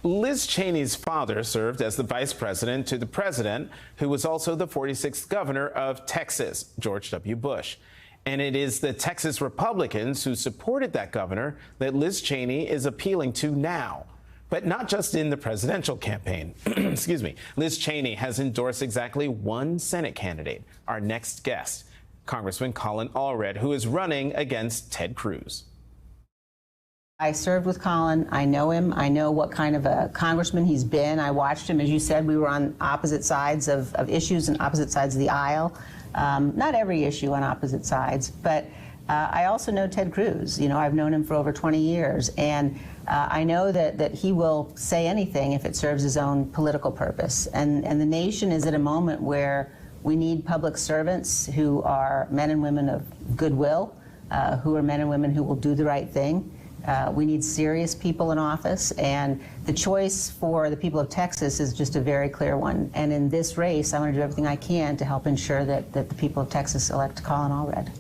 Liz Cheney's father served as the vice president to the president, who was also the 46th governor of Texas, George W. Bush. And it is the Texas Republicans who supported that governor that Liz Cheney is appealing to now. But not just in the presidential campaign. Excuse me. Liz Cheney has endorsed exactly one Senate candidate, our next guest, Congressman Colin Allred, who is running against Ted Cruz. I served with Colin. I know him. I know what kind of a congressman he's been. I watched him. As you said, we were on opposite sides of issues and opposite sides of the aisle. Not every issue on opposite sides, but I also know Ted Cruz. You know, I've known him for over 20 years, and I know that he will say anything if it serves his own political purpose. And the nation is at a moment where we need public servants who are men and women of goodwill, who are men and women who will do the right thing. We need serious people in office, and the choice for the people of Texas is just a very clear one. And in this race, I want to do everything I can to help ensure that the people of Texas elect Colin Allred.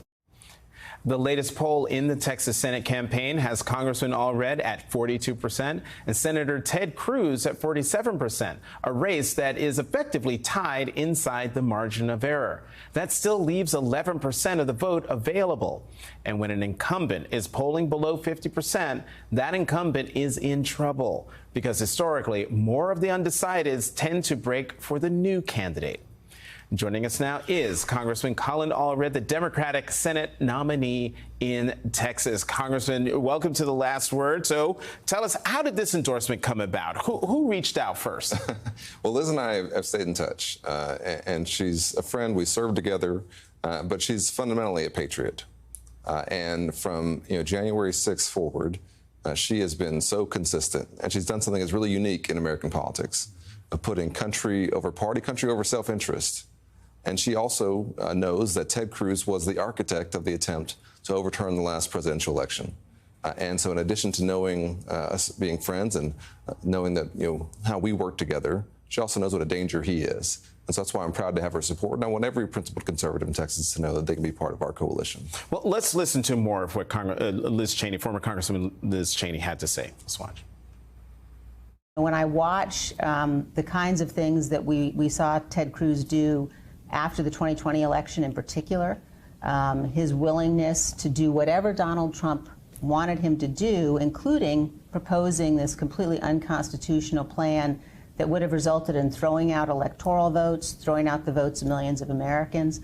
The latest poll in the Texas Senate campaign has Congressman Allred at 42% and Senator Ted Cruz at 47%, a race that is effectively tied inside the margin of error. That still leaves 11% of the vote available. And when an incumbent is polling below 50%, that incumbent is in trouble because historically, more of the undecideds tend to break for the new candidate. Joining us now is Congressman Colin Allred, the Democratic Senate nominee in Texas. Congressman, welcome to The Last Word. So tell us, how did this endorsement come about? Who reached out first? Well, Liz and I have stayed in touch, and she's a friend. We served together, but she's fundamentally a patriot. And from January 6th forward, she has been so consistent, and she's done something that's really unique in American politics, of putting country over party, country over self-interest. And she also knows that Ted Cruz was the architect of the attempt to overturn the last presidential election. And so in addition to knowing us being friends and knowing that, how we work together, she also knows what a danger he is. And so that's why I'm proud to have her support. And I want every principled conservative in Texas to know that they can be part of our coalition. Well, let's listen to more of what Liz Cheney, former Congresswoman Liz Cheney, had to say. Let's watch. When I watch the kinds of things that we saw Ted Cruz do after the 2020 election in particular, his willingness to do whatever Donald Trump wanted him to do, including proposing this completely unconstitutional plan that would have resulted in throwing out electoral votes, throwing out the votes of millions of Americans,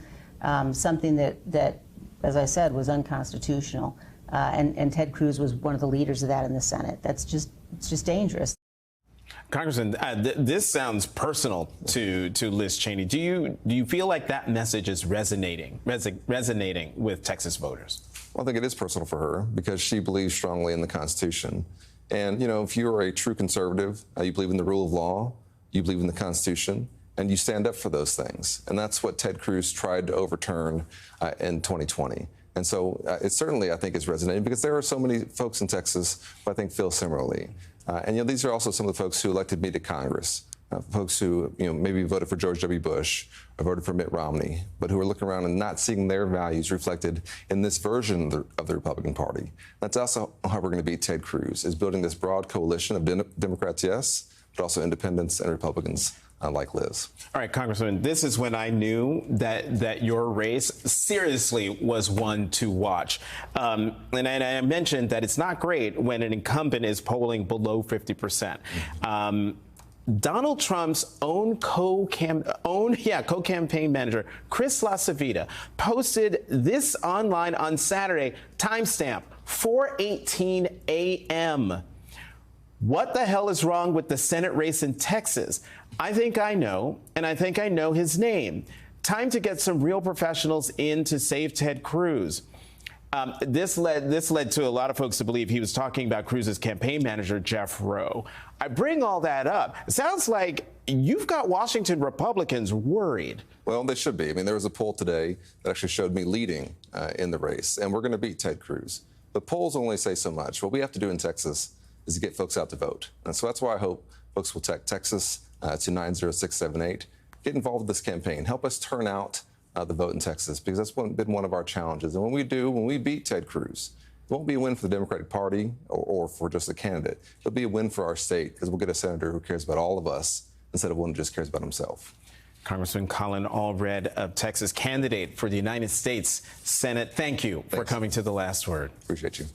something that, as I said, was unconstitutional. And Ted Cruz was one of the leaders of that in the Senate. It's just dangerous. Congressman, this sounds personal to Liz Cheney. Do you feel like that message is resonating with Texas voters? Well, I think it is personal for her because she believes strongly in the Constitution. And, if you're a true conservative, you believe in the rule of law, you believe in the Constitution, and you stand up for those things. And that's what Ted Cruz tried to overturn in 2020. And so it certainly, I think, is resonating because there are so many folks in Texas who I think feel similarly. And these are also some of the folks who elected me to Congress, folks who maybe voted for George W. Bush or voted for Mitt Romney, but who are looking around and not seeing their values reflected in this version of the Republican Party. That's also how we're going to beat Ted Cruz, is building this broad coalition of Democrats, yes, but also independents and Republicans like Liz. All right, Congressman, this is when I knew that your race seriously was one to watch. And I mentioned that it's not great when an incumbent is polling below 50%. Donald Trump's own co-campaign manager, Chris LaCivita, posted this online on Saturday, timestamp 4:18 a.m. What the hell is wrong with the Senate race in Texas? I think I know, and I think I know his name. Time to get some real professionals in to save Ted Cruz. This led to a lot of folks to believe he was talking about Cruz's campaign manager, Jeff Rowe. I bring all that up. It sounds like you've got Washington Republicans worried. Well, they should be. I mean, there was a poll today that actually showed me leading in the race, and we're going to beat Ted Cruz. The polls only say so much. What we have to do in Texas is to get folks out to vote. And so that's why I hope folks will text Texas to 90678. Get involved with this campaign. Help us turn out the vote in Texas, because that's been one of our challenges. And when we beat Ted Cruz, won't be a win for the Democratic Party or for just a candidate. It'll be a win for our state because we'll get a senator who cares about all of us instead of one who just cares about himself. Congressman Colin Allred of Texas, candidate for the United States Senate. Thank you for coming to The Last Word. Appreciate you.